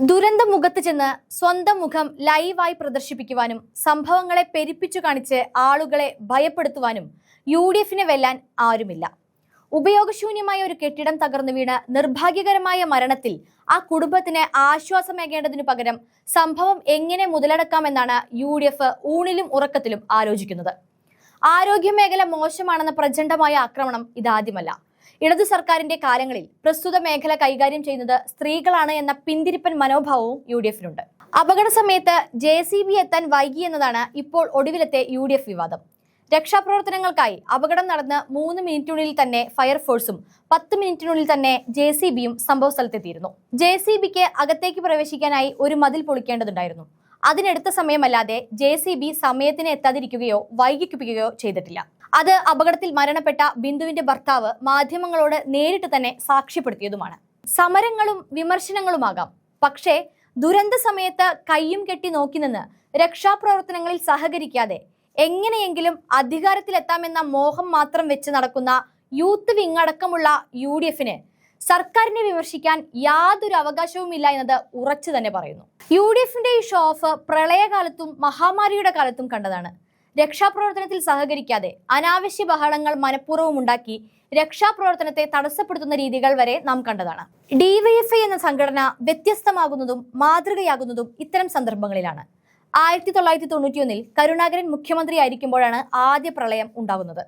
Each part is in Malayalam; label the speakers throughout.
Speaker 1: ദുരന്തമുഖത്ത് ചെന്ന് സ്വന്തം മുഖം ലൈവായി പ്രദർശിപ്പിക്കുവാനും സംഭവങ്ങളെ പെരുപ്പിച്ചു കാണിച്ച് ആളുകളെ ഭയപ്പെടുത്തുവാനും UDFിനെ വെല്ലാൻ ആരുമില്ല. ഉപയോഗശൂന്യമായ ഒരു കെട്ടിടം തകർന്നു വീണ് നിർഭാഗ്യകരമായ മരണത്തിൽ ആ കുടുംബത്തിന് ആശ്വാസമേകേണ്ടതിനു പകരം സംഭവം എങ്ങനെ മുതലെടുക്കാമെന്നാണ് UDF ഊണിലും ഉറക്കത്തിലും ആലോചിക്കുന്നത്. ആരോഗ്യമേഖല മോശമാണെന്ന പ്രചണ്ഡമായ ആക്രമണം ഇതാദ്യമല്ല. ഇടതു സർക്കാരിന്റെ കാലങ്ങളിൽ പ്രസ്തുത മേഖല കൈകാര്യം ചെയ്യുന്നത് സ്ത്രീകളാണ് എന്ന പിന്തിരിപ്പൻ മനോഭാവവും UDFിനുണ്ട്. അപകട സമയത്ത് JCB എത്താൻ വൈകി എന്നതാണ് ഇപ്പോൾ ഒടുവിലത്തെ UDF വിവാദം. രക്ഷാപ്രവർത്തനങ്ങൾക്കായി അപകടം നടന്ന് 3 മിനിറ്റിനുള്ളിൽ തന്നെ ഫയർഫോഴ്സും 10 മിനിറ്റിനുള്ളിൽ തന്നെ JCBയും സംഭവ സ്ഥലത്തെത്തിയിരുന്നു. JCBക്ക് അകത്തേക്ക് പ്രവേശിക്കാനായി ഒരു മതിൽ പൊളിക്കേണ്ടതുണ്ടായിരുന്നു. അതിനെടുത്ത സമയമല്ലാതെ JCB സമയത്തിന് എത്താതിരിക്കുകയോ വൈകിക്കുകയോ ചെയ്തിട്ടില്ല. അത് അപകടത്തിൽ മരണപ്പെട്ട ബിന്ദുവിന്റെ ഭർത്താവ് മാധ്യമങ്ങളോട് നേരിട്ട് തന്നെ സാക്ഷ്യപ്പെടുത്തിയതുമാണ്. സമരങ്ങളും വിമർശനങ്ങളുമാകാം, പക്ഷേ ദുരന്ത സമയത്ത് കയ്യും കെട്ടി നോക്കി നിന്ന് രക്ഷാപ്രവർത്തനങ്ങളിൽ സഹകരിക്കാതെ എങ്ങനെയെങ്കിലും അധികാരത്തിലെത്താമെന്ന മോഹം മാത്രം വെച്ച് നടക്കുന്ന യൂത്ത് വിങ് അടക്കമുള്ള UDFിന് സർക്കാരിനെ വിമർശിക്കാൻ യാതൊരു അവകാശവുമില്ല എന്നത് ഉറച്ചു തന്നെ പറയുന്നു. UDFിന്റെ ഈ ഷോ ഓഫ് പ്രളയകാലത്തും മഹാമാരിയുടെ കാലത്തും കണ്ടതാണ്. രക്ഷാപ്രവർത്തനത്തിൽ സഹകരിക്കാതെ അനാവശ്യ ബഹളങ്ങൾ മനഃപൂർവ്വം ഉണ്ടാക്കി രക്ഷാപ്രവർത്തനത്തെ തടസ്സപ്പെടുത്തുന്ന രീതികൾ വരെ നാം കണ്ടതാണ്. DYFI എന്ന സംഘടന വ്യത്യസ്തമാകുന്നതും മാതൃകയാകുന്നതും ഇത്തരം സന്ദർഭങ്ങളിലാണ്. 1991 കരുണാകരൻ മുഖ്യമന്ത്രിയായിരിക്കുമ്പോഴാണ് ആദ്യ പ്രളയം ഉണ്ടാകുന്നത്.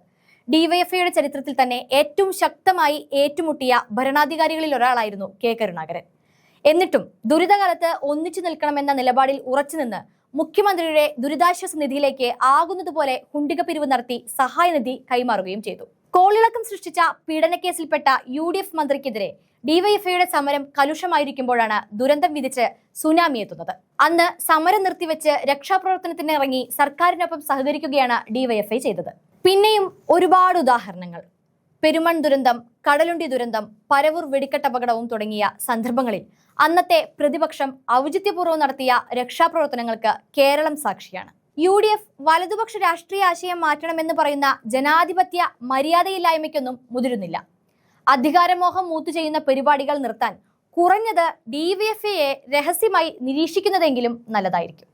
Speaker 1: DYFIയുടെ ചരിത്രത്തിൽ തന്നെ ഏറ്റവും ശക്തമായി ഏറ്റുമുട്ടിയ ഭരണാധികാരികളിൽ ഒരാളായിരുന്നു കരുണാകരൻ. എന്നിട്ടും ദുരിതകാലത്ത് ഒന്നിച്ചു നിൽക്കണമെന്ന നിലപാടിൽ ഉറച്ചുനിന്ന് മുഖ്യമന്ത്രിയുടെ ദുരിതാശ്വാസ നിധിയിലേക്ക് ആകുന്നതുപോലെ ഹുണ്ടിക പിരിവ് നടത്തി സഹായനിധി കൈമാറുകയും ചെയ്തു. കോളിളക്കം സൃഷ്ടിച്ച പീഡനക്കേസിൽപ്പെട്ട UDF മന്ത്രിക്കെതിരെ DYFIയുടെ സമരം കലുഷമായിരിക്കുമ്പോഴാണ് ദുരന്തം വിധിച്ച് സുനാമി എത്തുന്നത്. അന്ന് സമരം നിർത്തിവെച്ച് രക്ഷാപ്രവർത്തനത്തിന് ഇറങ്ങി സർക്കാരിനൊപ്പം സഹകരിക്കുകയാണ് DYFI ചെയ്തത്. പിന്നെയും ഒരുപാട് ഉദാഹരണങ്ങൾ. പെരുമൺ ദുരന്തം, കടലുണ്ടി ദുരന്തം, പരവൂർ വെടിക്കെട്ടപകടവും തുടങ്ങിയ സന്ദർഭങ്ങളിൽ അന്നത്തെ പ്രതിപക്ഷം ഔചിത്യപൂർവ്വം നടത്തിയ രക്ഷാപ്രവർത്തനങ്ങൾക്ക് കേരളം സാക്ഷിയാണ്. UDF വലതുപക്ഷ രാഷ്ട്രീയ ആശയം മാറ്റണമെന്ന് പറയുന്ന ജനാധിപത്യ മര്യാദയില്ലായ്മയ്ക്കൊന്നും മുതിരുന്നില്ല. അധികാരമോഹം മൂത്തു ചെയ്യുന്ന പരിപാടികൾ നിർത്താൻ കുറഞ്ഞത് DYFIയെ രഹസ്യമായി നിരീക്ഷിക്കുന്നതെങ്കിലും നല്ലതായിരിക്കും.